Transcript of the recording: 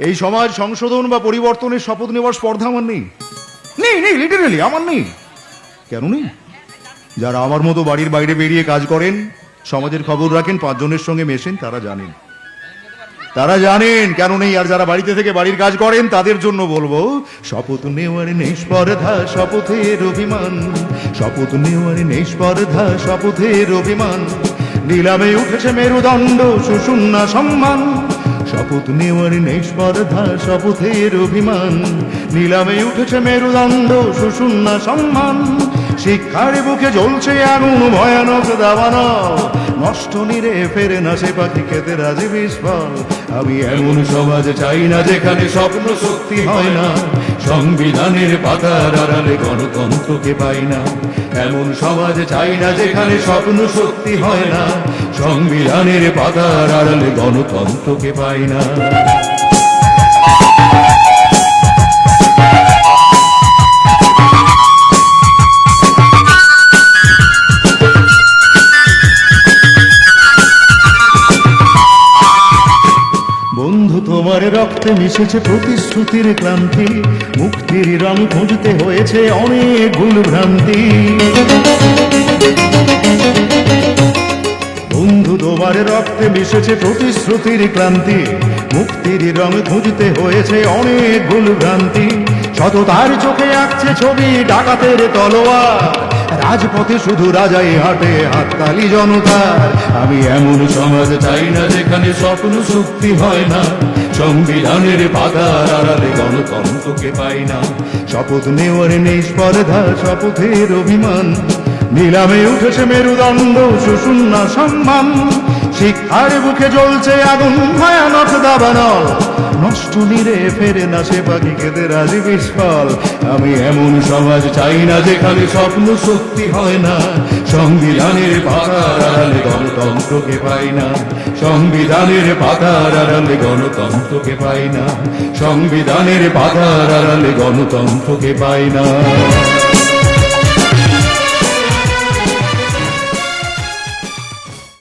এই সমাজ সংশোধন বা পরিবর্তনের শপথ নেওয়ার স্পর্ধা আমার নেই, নেই নেই, লিটারেলি আমার নেই। কেন নেই? যারা আমার মতো বাড়ির বাইরে বেরিয়ে কাজ করেন, সমাজের খবর রাখেন, পাঁচজনের সঙ্গে মেশেন, তারা জানেন কেন নেই। আর যারা বাড়িতে থেকে বাড়ির কাজ করেন তাদের জন্য বলবো, শপথ নেওয়ার নেই স্পর্ধা, শপথের অভিমান। শপথ নেওয়ার নেই স্পর্ধা, শপথের অভিমান। নিলামে উঠেছে মেরুদণ্ড, সুশূন্য সম্মান। শপথ নেওয়ার নেই স্পর্ধা, শপথের অভিমান। নিলামে উঠেছে মেরুদণ্ড, সুশূন্য সম্মান। শিক্ষার বুকে জ্বলছে আগুন, ভয়ানক দাবানল। নষ্ট নিরে ফেরে না সে পাখি, খেতে রাজি বিস্ফল। আমি এমন সমাজ চাই না যেখানে স্বপ্ন সত্যি হয় না, সংবিধানের পাতার আড়ালে গণতন্ত্রকে পাই না। এমন সমাজ চাই না যেখানে স্বপ্ন সত্যি হয় না, সংবিধানের পাতার আড়ালে গণতন্ত্রকে পাই না। বন্ধু, তোমার রক্তে মিশেছে প্রতিশ্রুতির ক্লান্তি, মুক্তির রং খুঁজতে হয়েছে অনেক ভুল ভ্রান্তি। বন্ধু, তোমার রক্তে মিশেছে প্রতিশ্রুতির ক্লান্তি, মুক্তির রং খুঁজতে হয়েছে অনেক ভুল ভ্রান্তি। সততার চোখে আঁকছে ছবি ডাকাতের তলোয়ার, রাজপথে শুধু রাজাই হাঁটে, হাততালি জনতার। আমি এমন সমাজ চাই না যেখানে স্বপ্ন সত্যি হয় না, সংবিধানের পাতার আড়ালে গণতন্ত্রকে পাই না। শপথ নেওয়ার নেই স্পর্ধা, শপথের অভিমান। নিলামে উঠেছে মেরুদণ্ড, সুশূন্য সম্মান। শিক্ষার বুকে জ্বলছে আগুন, ভয়ানক দাবানল। নষ্ট নিরে ফেরে না সে পাখি, খেতে রাজি বিস্ফল। আমি এমন সমাজ চাই না যেখানে স্বপ্ন সত্যি হয় না, সংবিধানের পাতার আড়ালে গণতন্ত্রকে পাই না। সংবিধানের পাতার আড়ালে গণতন্ত্রকে পাই না। সংবিধানের পাতার আড়ালে গণতন্ত্রকে পাই না।